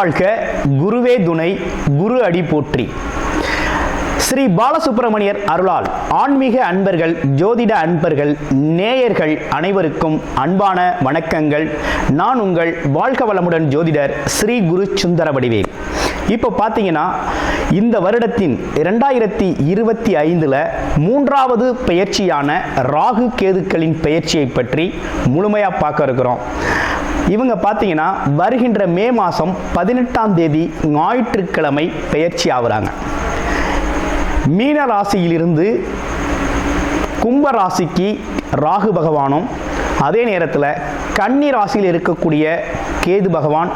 வாழ்க, குருவே துணை, குரு அடி போற்றி. ஸ்ரீ பாலசுப்பிரமணியர் அருளால் ஆன்மீக அன்பர்கள், ஜோதிட அன்பர்கள், நேயர்கள் அனைவருக்கும் அன்பான வணக்கங்கள். நான் உங்கள் வாழ்க வளமுடன் ஜோதிடர் ஸ்ரீ குரு சுந்தரவடிவேல். இப்போ பார்த்தீங்கன்னா இந்த வருடத்தின் 2025 மூன்றாவது பெயர்ச்சியான ராகு கேதுக்களின் பெயர்ச்சியை பற்றி முழுமையாக பார்க்க இருக்கிறோம். இவங்க பார்த்தீங்கன்னா வருகின்ற மே மாதம் 18ஆம் தேதி ஞாயிற்றுக்கிழமை பெயர்ச்சி ஆகுறாங்க. மீன ராசியிலிருந்து கும்ப ராசிக்கு ராகு பகவானும், அதே நேரத்தில் கன்னி ராசியில் இருக்கக்கூடிய கேது பகவான்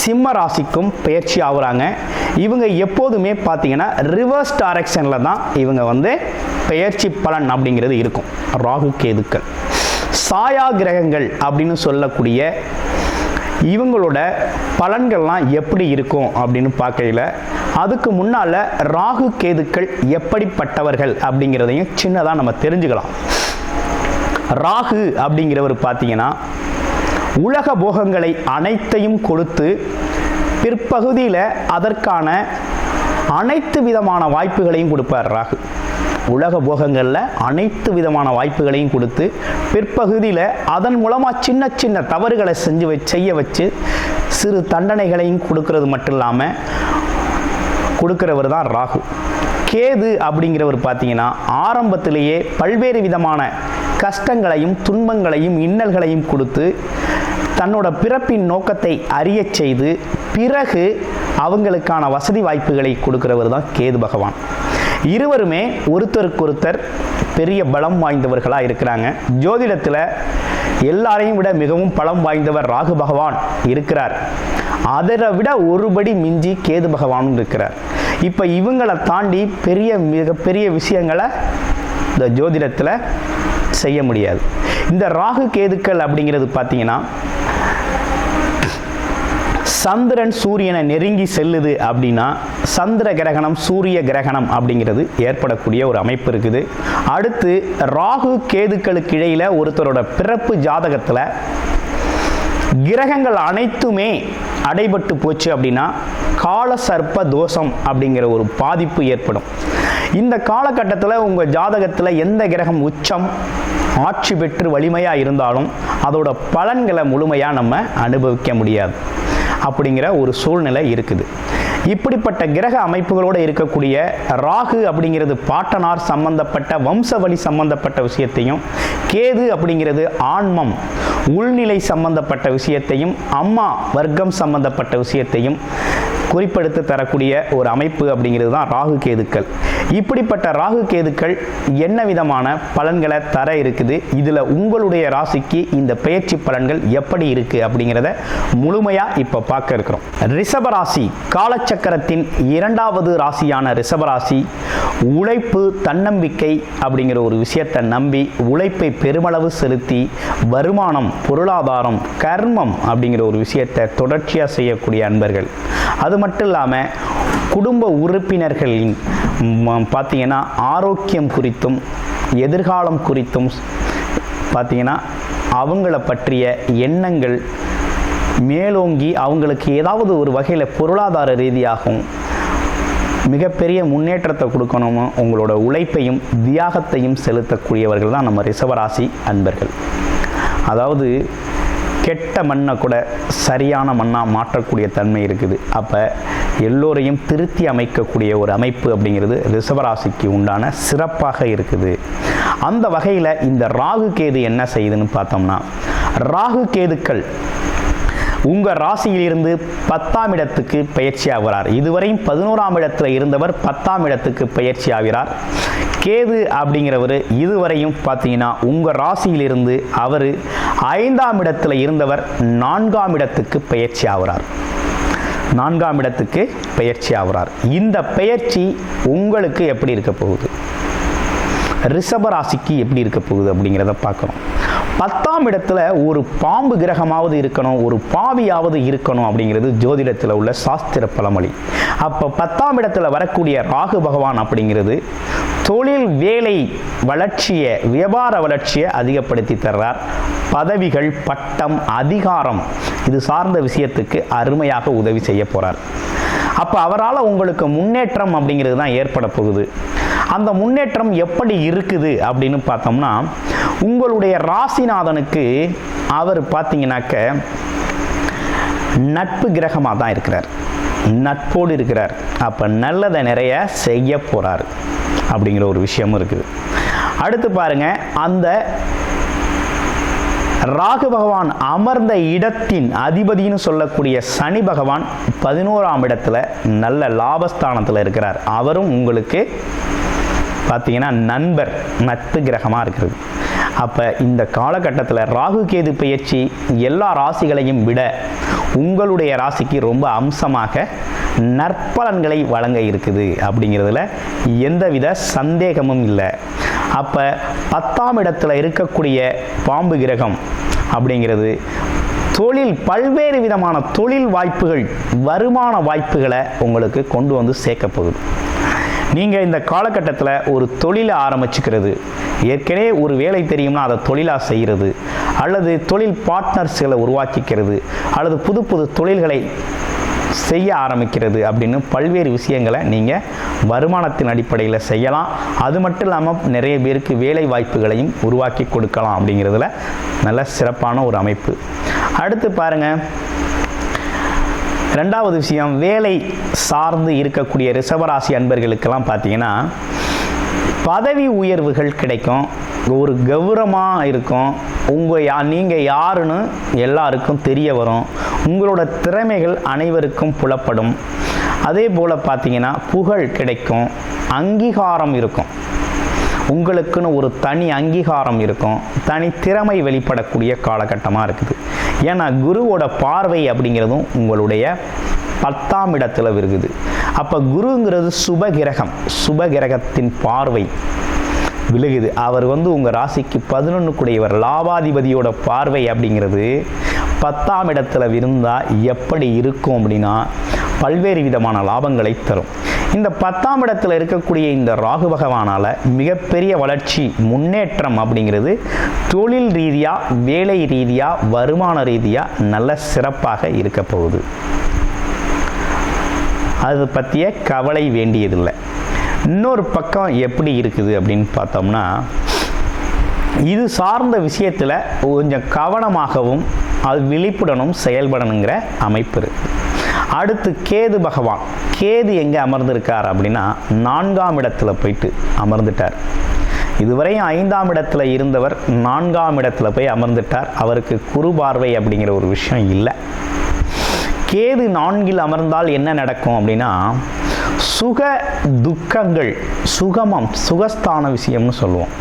சிம்ம ராசிக்கும் பெயர்ச்சி ஆகுறாங்க. இவங்க எப்போதுமே பார்த்தீங்கன்னா ரிவர்ஸ் டைரக்ஷனில் தான் இவங்க பெயர்ச்சி பலன் அப்படிங்கிறது இருக்கும். ராகு கேதுக்கள் சாயா கிரகங்கள் அப்படின்னு சொல்லக்கூடிய இவங்களோட பலன்கள்லாம் எப்படி இருக்கும் அப்படின்னு பார்க்கையில் அதுக்கு முன்னால் ராகு கேதுக்கள் எப்படிப்பட்டவர்கள் அப்படிங்கிறதையும் சின்னதாக நம்ம தெரிஞ்சுக்கலாம். ராகு அப்படிங்கிறவர் பார்த்தீங்கன்னா உலக போகங்களை அனைத்தையும் கொடுத்து பிற்பகுதியில் அதற்கான அனைத்து விதமான வாய்ப்புகளையும் கொடுப்பார். ராகு உலக போகங்களில் அனைத்து விதமான வாய்ப்புகளையும் கொடுத்து பிற்பகுதியில் அதன் மூலமாக சின்ன சின்ன தவறுகளை செய்ய வச்சு சிறு தண்டனைகளையும் கொடுக்கறது மட்டும் இல்லாமல் கொடுக்கிறவர் தான் ராகு. கேது அப்படிங்கிறவர் பார்த்தீங்கன்னா ஆரம்பத்திலேயே பல்வேறு விதமான கஷ்டங்களையும் துன்பங்களையும் இன்னல்களையும் கொடுத்து தன்னோட பிறப்பின் நோக்கத்தை அறிய செய்து பிறகு அவங்களுக்கான வசதி வாய்ப்புகளை கொடுக்கிறவர் தான் கேது பகவான். இருவருமே ஒருத்தருக்கொருத்தர் பெரிய பலம் வாய்ந்தவர்களாக இருக்கிறாங்க. ஜோதிடத்தில் எல்லாரையும் விட மிகவும் பலம் வாய்ந்தவர் ராகு பகவான் இருக்கிறார். அதை விட ஒருபடி மிஞ்சி கேது பகவானும் இருக்கிறார். இப்போ இவங்களை தாண்டி மிகப்பெரிய விஷயங்களை இந்த ஜோதிடத்தில் செய்ய முடியாது. இந்த ராகு கேதுக்கள் அப்படிங்கிறது பார்த்தீங்கன்னா சந்திரன் சூரியனை நெருங்கி செல்லுது அப்படின்னா சந்திர கிரகணம் சூரிய கிரகணம் அப்படிங்கிறது ஏற்படக்கூடிய ஒரு அமைப்பு இருக்குது. அடுத்து ராகு கேதுக்களுக்கு இடையில ஒருத்தரோட பிறப்பு ஜாதகத்தில் கிரகங்கள் அனைத்துமே அடைபட்டு போச்சு அப்படின்னா கால சர்ப்ப தோஷம் அப்படிங்கிற ஒரு பாதிப்பு ஏற்படும். இந்த காலகட்டத்தில் உங்கள் ஜாதகத்தில் எந்த கிரகம் உச்சம் ஆட்சி பெற்று வலிமையாக இருந்தாலும் அதோட பலன்களை முழுமையாக நம்ம அனுபவிக்க முடியாது அப்படிங்கிற ஒரு சூழ்நிலை இருக்குது. இப்படிப்பட்ட கிரக அமைப்புகளோடு இருக்கக்கூடிய ராகு அப்படிங்கிறது பாட்டனார் சம்பந்தப்பட்ட வம்சவழி சம்பந்தப்பட்ட விஷயத்தையும், கேது அப்படிங்கிறது ஆன்மம் உள்நிலை சம்பந்தப்பட்ட விஷயத்தையும், அம்மா வர்க்கம் சம்பந்தப்பட்ட விஷயத்தையும் குறிப்பெடுத்து தரக்கூடிய ஒரு அமைப்பு அப்படிங்கிறது தான் ராகு கேதுக்கள். இப்படிப்பட்ட ராகு கேதுக்கள் என்ன விதமான பலன்களை தர இருக்குது, இதில் உங்களுடைய ராசிக்கு இந்த பெயர்ச்சி பலன்கள் எப்படி இருக்குது அப்படிங்கிறத முழுமையாக இப்போ பார்க்க இருக்கிறோம். ரிஷபராசி காலச்சக்கரத்தின் 2வது ராசியான ரிஷபராசி உழைப்பு, தன்னம்பிக்கை அப்படிங்கிற ஒரு விஷயத்தை நம்பி உழைப்பை பெருமளவு செலுத்தி வருமானம், பொருளாதாரம், கர்மம் அப்படிங்கிற ஒரு விஷயத்தை தொடர்ச்சியாக செய்யக்கூடிய அன்பர்கள். அது மட்டும் இல்லாமல் குடும்ப உறுப்பினர்களின் பார்த்தீங்கன்னா ஆரோக்கியம் குறித்தும் எதிர்காலம் குறித்தும் பார்த்தீங்கன்னா அவங்கள பற்றிய எண்ணங்கள் மேலோங்கி அவங்களுக்கு ஏதாவது ஒரு வகையில் பொருளாதார ரீதியாகவும் மிகப்பெரிய முன்னேற்றத்தை கொடுக்கணும். உங்களோட உழைப்பையும் தியாகத்தையும் செலுத்தக்கூடியவர்கள் தான் நம்ம ரிஷபராசி அன்பர்கள். அதாவது கெட்ட மண்ணை கூட சரியான மண்ணாக மாற்றக்கூடிய தன்மை இருக்குது. அப்போ எல்லோரையும் திருத்தி அமைக்கக்கூடிய ஒரு அமைப்பு அப்படிங்கிறது ரிஷபராசிக்கு உண்டான சிறப்பாக இருக்குது. அந்த வகையில் இந்த ராகு கேது என்ன செய்யுதுன்னு பார்த்தோம்னா, ராகு கேதுக்கள் உங்கள் ராசியிலிருந்து 10ஆம் இடத்துக்கு பயிற்சி ஆகிறார். இதுவரையும் 11ஆம் இடத்துல இருந்தவர் 10ஆம் இடத்துக்கு பயிற்சி ஆகிறார். கேது அப்படிங்கிறவர் இதுவரையும் பார்த்தீங்கன்னா உங்கள் ராசியிலிருந்து அவர் 5ஆம் இடத்துல இருந்தவர் 4ஆம் இடத்துக்கு பயிற்சி ஆகிறார். 4ஆம் இடத்துக்கு பயிற்சி ஆகிறார். இந்த பயிற்சி உங்களுக்கு எப்படி இருக்க போகுது, ரிஷபராசிக்கு எப்படி இருக்க போகுது அப்படிங்கிறத பார்க்குறோம். 10ஆம் இடத்துல ஒரு பாம்பு கிரகமாவது இருக்கணும், ஒரு பாவியாவது இருக்கணும் அப்படிங்கிறது ஜோதிடத்தில் உள்ள சாஸ்திர பழமொழி. அப்போ 10ஆம் இடத்துல வரக்கூடிய ராகு பகவான் அப்படிங்கிறது தொழில் வேலை வளர்ச்சியை, வியாபார வளர்ச்சியை அதிகப்படுத்தி தர்றார். பதவிகள், பட்டம், அதிகாரம் இது சார்ந்த விஷயத்துக்கு அருமையாக உதவி செய்ய போகிறார். அப்போ அவரால் உங்களுக்கு முன்னேற்றம் அப்படிங்கிறது தான் ஏற்பட போகுது. அந்த முன்னேற்றம் எப்படி இருக்குது அப்படின்னு பார்த்தோம்னா, உங்களுடைய ராசிநாதனுக்கு அவர் பார்த்தீங்கன்னாக்க நட்பு கிரகமாக தான் இருக்கிறார், நட்போடு இருக்கிறார். அப்போ நல்லதை நிறைய செய்ய போகிறார் அப்படிங்கிற ஒரு விஷயமும் இருக்குது. அடுத்து பாருங்க, அந்த ராகு பகவான் அமர்ந்த இடத்தின் அதிபதினு சொல்லக்கூடிய சனி பகவான் 11ஆம் இடத்துல நல்ல லாபஸ்தானத்தில் இருக்கிறார். அவரும் உங்களுக்கு பார்த்தீங்கன்னா நண்பர், நட்பு கிரகமாக இருக்கிறது. அப்போ இந்த காலகட்டத்தில் ராகு கேது பயிற்சி எல்லா ராசிகளையும் விட உங்களுடைய ராசிக்கு ரொம்ப அம்சமாக நற்பலன்களை வழங்க இருக்குது அப்படிங்கிறதுல எந்தவித சந்தேகமும் இல்லை. அப்போ 10ஆம் இடத்துல இருக்கக்கூடிய பாம்பு கிரகம் அப்படிங்கிறது தொழில், பல்வேறு விதமான தொழில் வாய்ப்புகள், வருமான வாய்ப்புகளை உங்களுக்கு கொண்டு வந்து சேர்க்க போகுது. நீங்கள் இந்த காலகட்டத்தில் ஒரு தொழிலை ஆரம்பிச்சுக்கிறது, ஏற்கனவே ஒரு வேலை தெரியும்னா அதை தொழிலாக செய்கிறது, அல்லது தொழில் பார்ட்னர்ஸ்களை உருவாக்கிக்கிறது, அல்லது புது புது தொழில்களை செய்ய ஆரம்பிக்கிறது அப்படின்னு பல்வேறு விஷயங்களை நீங்கள் வருமானத்தின் அடிப்படையில் செய்யலாம். அது மட்டும் இல்லாமல் நிறைய பேருக்கு வேலை வாய்ப்புகளையும் உருவாக்கி கொடுக்கலாம் அப்படிங்கிறதுல நல்ல சிறப்பான ஒரு அமைப்பு. அடுத்து பாருங்கள், ரெண்டாவது விஷயம், வேலை சார்ந்து இருக்கக்கூடிய ரிஷபராசி அன்பர்களுக்கெல்லாம் பார்த்தீங்கன்னா பதவி உயர்வுகள் கிடைக்கும், ஒரு கௌரவமாக இருக்கும். நீங்கள் யாருன்னு எல்லாருக்கும் தெரிய வரும். உங்களோட திறமைகள் அனைவருக்கும் புலப்படும். அதே போல் பார்த்தீங்கன்னா புகழ் கிடைக்கும், அங்கீகாரம் இருக்கும். உங்களுக்குன்னு ஒரு தனி அங்கீகாரம் இருக்கும், தனி திறமை வெளிப்படக்கூடிய காலகட்டமாக இருக்குது. ஏன்னா குருவோட பார்வை அப்படிங்கிறதும் உங்களுடைய 10ஆம் இடத்துல இருக்குது. அப்போ குருங்கிறது சுபகிரகம், சுபகிரகத்தின் பார்வை விழுகுது. அவர் உங்கள் ராசிக்கு 11 கூடியவர், லாபாதிபதியோட பார்வை அப்படிங்கிறது 10ஆம் இடத்துல இருந்தால் எப்படி இருக்கும் அப்படின்னா பல்வேறு விதமான லாபங்களை தரும். இந்த 10ஆம் இடத்துல இருக்கக்கூடிய இந்த ராகு பகவானால் மிகப்பெரிய வளர்ச்சி, முன்னேற்றம் அப்படிங்கிறது தொழில் ரீதியாக, வேலை ரீதியாக, வருமான ரீதியாக நல்ல சிறப்பாக இருக்க போகுது. அது பற்றிய கவலை வேண்டியதில்லை. இன்னொரு பக்கம் எப்படி இருக்குது அப்படின்னு பார்த்தோம்னா, இது சார்ந்த விஷயத்தில் கொஞ்சம் கவனமாகவும் அது விழிப்புடனும் செயல்படணுங்கிற அமைப்பு இருக்குது. அடுத்து கேது பகவான், கேது எங்கே அமர்ந்திருக்கார் அப்படின்னா 4ஆம் இடத்துல போயிட்டு அமர்ந்துட்டார். இதுவரையும் 5ஆம் இடத்துல இருந்தவர் 4ஆம் இடத்துல போய் அமர்ந்துட்டார். அவருக்கு குரு பார்வை அப்படிங்கிற ஒரு விஷயம் இல்லை. கேது 4இல் அமர்ந்தால் என்ன நடக்கும் அப்படின்னா சுக துக்கங்கள், சுகமம், சுகஸ்தான விஷயம்னு சொல்லுவோம்.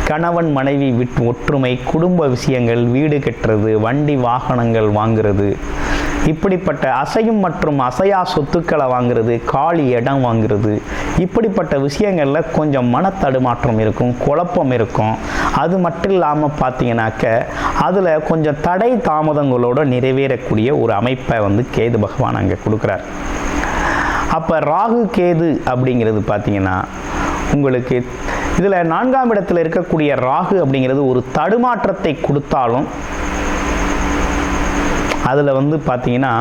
கணவன் மனைவி ஒற்றுமை, குடும்ப விஷயங்கள், வீடு கட்டுறது, வண்டி வாகனங்கள் வாங்குறது, இப்படிப்பட்ட அசையும் மற்றும் அசையா சொத்துக்களை வாங்குறது, காலி இடம் வாங்குறது, இப்படிப்பட்ட விஷயங்களில் கொஞ்சம் மனத்தடுமாற்றம் இருக்கும், குழப்பம் இருக்கும். அது மட்டும் இல்லாமல் பார்த்தீங்கன்னாக்க அதில் கொஞ்சம் தடை தாமதங்களோடு நிறைவேறக்கூடிய ஒரு அமைப்பை கேது பகவான் அங்கே கொடுக்குறார். அப்போ ராகு கேது அப்படிங்கிறது பார்த்தீங்கன்னா உங்களுக்கு இதில் 4ஆம் இடத்துல இருக்கக்கூடிய ராகு அப்படிங்கிறது ஒரு தடுமாற்றத்தை கொடுத்தாலும் அதில் பார்த்தீங்கன்னா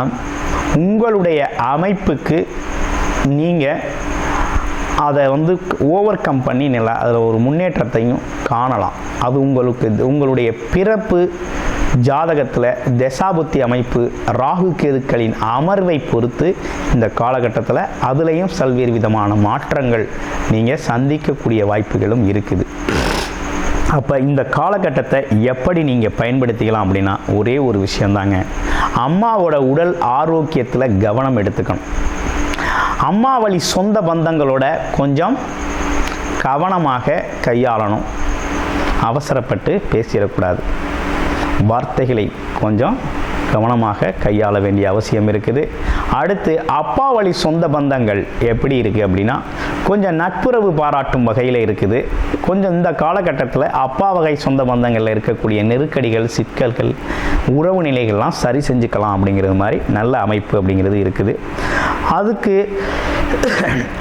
உங்களுடைய அமைப்புக்கு நீங்கள் அதை ஓவர் கம் பண்ணி அதில் ஒரு முன்னேற்றத்தையும் காணலாம். அது உங்களுடைய பிறப்பு ஜாதகத்தில் தசாபுத்தி அமைப்பு, ராகு கேதுக்களின் அமர்வை பொறுத்து இந்த காலகட்டத்தில் அதுலேயும் பல்வேறு விதமான மாற்றங்கள் நீங்கள் சந்திக்கக்கூடிய வாய்ப்புகளும் இருக்குது. அப்போ இந்த காலகட்டத்தை எப்படி நீங்கள் பயன்படுத்திக்கலாம் அப்படின்னா ஒரே ஒரு விஷயந்தாங்க, அம்மாவோட உடல் ஆரோக்கியத்தில் கவனம் எடுத்துக்கணும். அம்மா வழி சொந்த பந்தங்களோட கொஞ்சம் கவனமாக கையாளணும். அவசரப்பட்டு பேசிடக்கூடாது. வார்த்தைகளை கொஞ்சம் கவனமாக கையாள வேண்டிய அவசியம் இருக்குது. அடுத்து அப்பா வழி சொந்த பந்தங்கள் எப்படி இருக்குது அப்படின்னா கொஞ்சம் நட்புறவு பாராட்டும் வகையில் இருக்குது. கொஞ்சம் இந்த காலகட்டத்தில் அப்பா வகை சொந்த பந்தங்களில் இருக்கக்கூடிய நெருக்கடிகள், சிக்கல்கள், உறவு நிலைகள்லாம் சரி செஞ்சுக்கலாம் அப்படிங்கிறது மாதிரி நல்ல அமைப்பு அப்படிங்கிறது இருக்குது.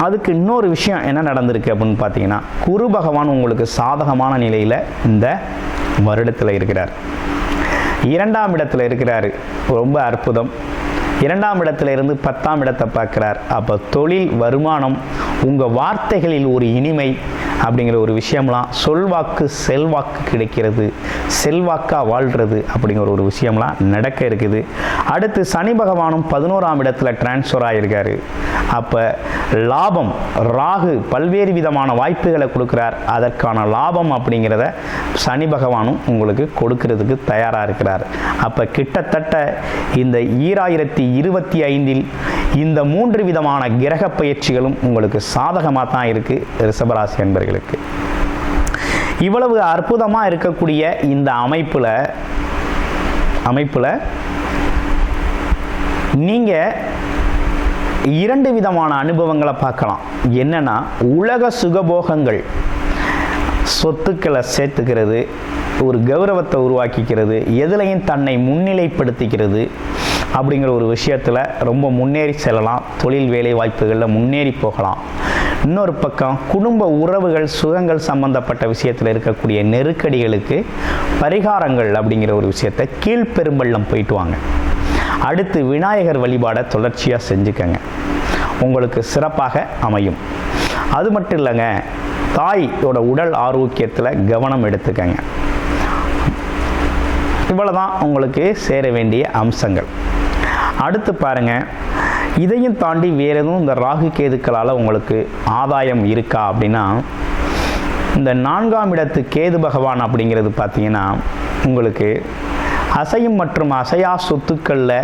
அதுக்கு இன்னொரு விஷயம் என்ன நடந்திருக்கு அப்படின்னு பார்த்தீங்கன்னா, குரு பகவான் உங்களுக்கு சாதகமான நிலையில் இந்த வருடத்தில் இருக்கிறார். 2ஆம் இடத்துல இருக்கிறாரு. ரொம்ப அற்புதம். 2ஆம் இடத்துல இருந்து 10ஆம் இடத்தை பார்க்குறார். அப்போ தொழில், வருமானம், உங்கள் வார்த்தைகளில் ஒரு இனிமை அப்படிங்கிற ஒரு விஷயம்லாம், சொல்வாக்கு செல்வாக்கு கிடைக்கிறது, செல்வாக்காக வாழ்கிறது அப்படிங்கிற ஒரு விஷயம்லாம் நடக்க இருக்குது. அடுத்து சனி பகவானும் 11ஆம் இடத்துல டிரான்ஸ்ஃபர் ஆகியிருக்காரு. அப்போ லாபம், ராகு பல்வேறு விதமான வாய்ப்புகளை கொடுக்குறார். அதற்கான லாபம் அப்படிங்கிறத சனி பகவானும் உங்களுக்கு கொடுக்கறதுக்கு தயாராக இருக்கிறார். அப்போ கிட்டத்தட்ட இந்த 2025 இந்த 3 விதமான கிரக பயிற்சிகளும் உங்களுக்கு சாதகமாக தான் இருக்குது ரிஷபராசி என்பர்களுக்கு. இவ்வளவு அற்புதமாக இருக்கக்கூடிய இந்த அமைப்பில் நீங்கள் 2 விதமான அனுபவங்களை பார்க்கலாம். என்னன்னா, உலக சுகபோகங்கள், சொத்துக்களை சேர்த்துக்கிறது, ஒரு கௌரவத்தை உருவாக்கிக்கிறது, எதுலையும் தன்னை முன்னிலைப்படுத்திக்கிறது அப்படிங்கிற ஒரு விஷயத்தில் ரொம்ப முன்னேறி செல்லலாம். தொழில் வேலை வாய்ப்புகளில் முன்னேறி போகலாம். இன்னொரு பக்கம் குடும்ப உறவுகள், சுகங்கள் சம்பந்தப்பட்ட விஷயத்தில் இருக்கக்கூடிய நெருக்கடிகளுக்கு பரிகாரங்கள் அப்படிங்கிற ஒரு விஷயத்தை கீழ்பெரும்பள்ளம் போயிட்டு வாங்க. அடுத்து விநாயகர் வழிபாடை தொடர்ச்சியாக செஞ்சுக்கங்க, உங்களுக்கு சிறப்பாக அமையும். அது மட்டும் இல்லைங்க, தாயோட உடல் ஆரோக்கியத்தில் கவனம் எடுத்துக்கங்க. இவ்வளவுதான் உங்களுக்கு சேர வேண்டிய அம்சங்கள். அடுத்து பாருங்க, இதையும் தாண்டி வேற எதுவும் இந்த ராகு கேதுக்களால் உங்களுக்கு ஆதாயம் இருக்கா அப்படின்னா, இந்த 4ஆம் இடத்து கேது பகவான் அப்படிங்கிறது பார்த்தீங்கன்னா, உங்களுக்கு அசையும் மற்றும் அசையா சொத்துக்களில்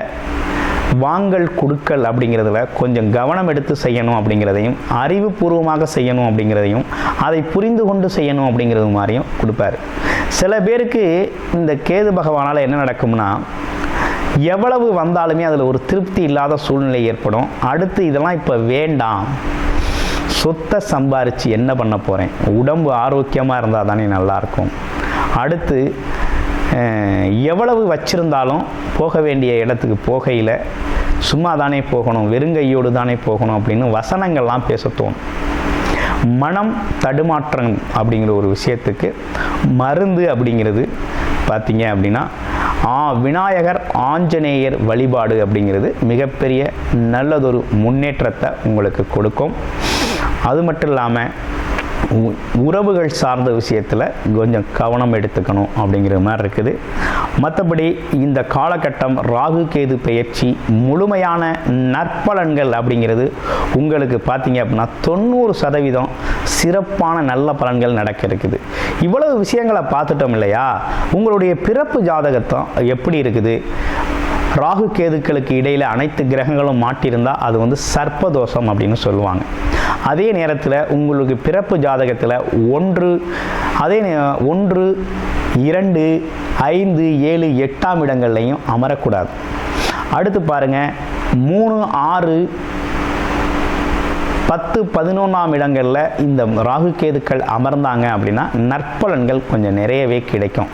வாங்கல் கொடுக்கல் அப்படிங்கிறதுல கொஞ்சம் கவனம் எடுத்து செய்யணும் அப்படிங்கிறதையும், அறிவுபூர்வமாக செய்யணும் அப்படிங்கிறதையும், அதை புரிந்து கொண்டு செய்யணும் அப்படிங்கிறது மாதிரியும் கொடுப்பார். சில பேருக்கு இந்த கேது பகவானால் என்ன நடக்கும்னா, எவ்வளவு வந்தாலுமே அதில் ஒரு திருப்தி இல்லாத சூழ்நிலை ஏற்படும். அடுத்து இதெல்லாம் இப்போ வேண்டாம், சொத்தை சம்பாரித்து என்ன பண்ண போகிறேன், உடம்பு ஆரோக்கியமாக இருந்தால் தானே நல்லாயிருக்கும், அடுத்து எவ்வளவு வச்சிருந்தாலும் போக வேண்டிய இடத்துக்கு போகையில் சும்மா தானே போகணும், வெறுங்கையோடு தானே போகணும் அப்படின்னு வசனங்கள்லாம் பேச தோணும். மனம் தடுமாற்றம் அப்படிங்கிற ஒரு விஷயத்துக்கு மருந்து அப்படிங்கிறது பார்த்தீங்க அப்படின்னா, விநாயகர் ஆஞ்சநேயர் வழிபாடு அப்படிங்கிறது மிகப்பெரிய நல்லதொரு முன்னேற்றத்தை உங்களுக்கு கொடுக்கும். அது மட்டும் இல்லாமல் உறவுகள் சார்ந்த விஷயத்தில் கொஞ்சம் கவனம் எடுத்துக்கணும் அப்படிங்கிற மாதிரி இருக்குது. மற்றபடி இந்த காலகட்டம் ராகு கேது பெயர்ச்சி முழுமையான நற்பலன்கள் அப்படிங்கிறது உங்களுக்கு பார்த்தீங்க அப்படின்னா 90% சிறப்பான நல்ல பலன்கள் நடக்க இருக்குது. இவ்வளவு விஷயங்களை பார்த்துட்டோம் இல்லையா? உங்களுடைய பிறப்பு ஜாதகத்தை எப்படி இருக்குது? ராகு கேதுக்களுக்கு இடையில் அனைத்து கிரகங்களும் மாட்டியிருந்தால் அது வந்து சர்ப்பதோஷம் அப்படின்னு சொல்லுவாங்க. அதே நேரத்தில் உங்களுக்கு பிறப்பு ஜாதகத்தில் 1, 2, 5, 7, 8ஆம் இடங்கள்லையும் அமரக்கூடாது. அடுத்து பாருங்கள், 3, 6, 10, 11ஆம் இடங்களில் இந்த ராகு கேதுக்கள் அமர்ந்தாங்க அப்படின்னா நற்பலன்கள் கொஞ்சம் நிறையவே கிடைக்கும்.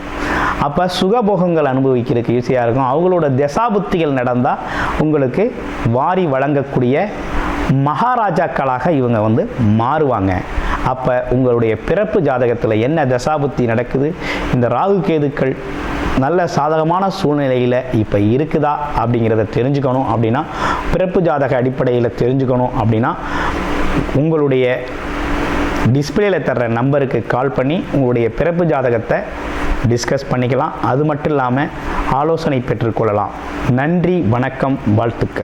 அப்போ சுகபோகங்கள் அனுபவிக்கிறதுக்கு ஈஸியாக இருக்கும். அவங்களோட தசாபுத்திகள் நடந்தால் உங்களுக்கு வாரி வழங்கக்கூடிய மகாராஜாக்களாக இவங்க வந்து மாறுவாங்க. அப்போ உங்களுடைய பிறப்பு ஜாதகத்தில் என்ன தசாபுத்தி நடக்குது, இந்த ராகு கேதுக்கள் நல்ல சாதகமான சூழ்நிலையில் இப்போ இருக்குதா அப்படிங்கிறத தெரிஞ்சுக்கணும். அப்படின்னா பிறப்பு ஜாதக அடிப்படையில் தெரிஞ்சுக்கணும் அப்படின்னா உங்களுடைய டிஸ்பிளேல தர்ற நம்பருக்கு கால் பண்ணி உங்களுடைய பிறப்பு ஜாதகத்தை டிஸ்கஸ் பண்ணிக்கலாம். அது மட்டும் இல்லாமல் ஆலோசனை பெற்றுக்கொள்ளலாம். நன்றி, வணக்கம், வாழ்த்துக்கள்.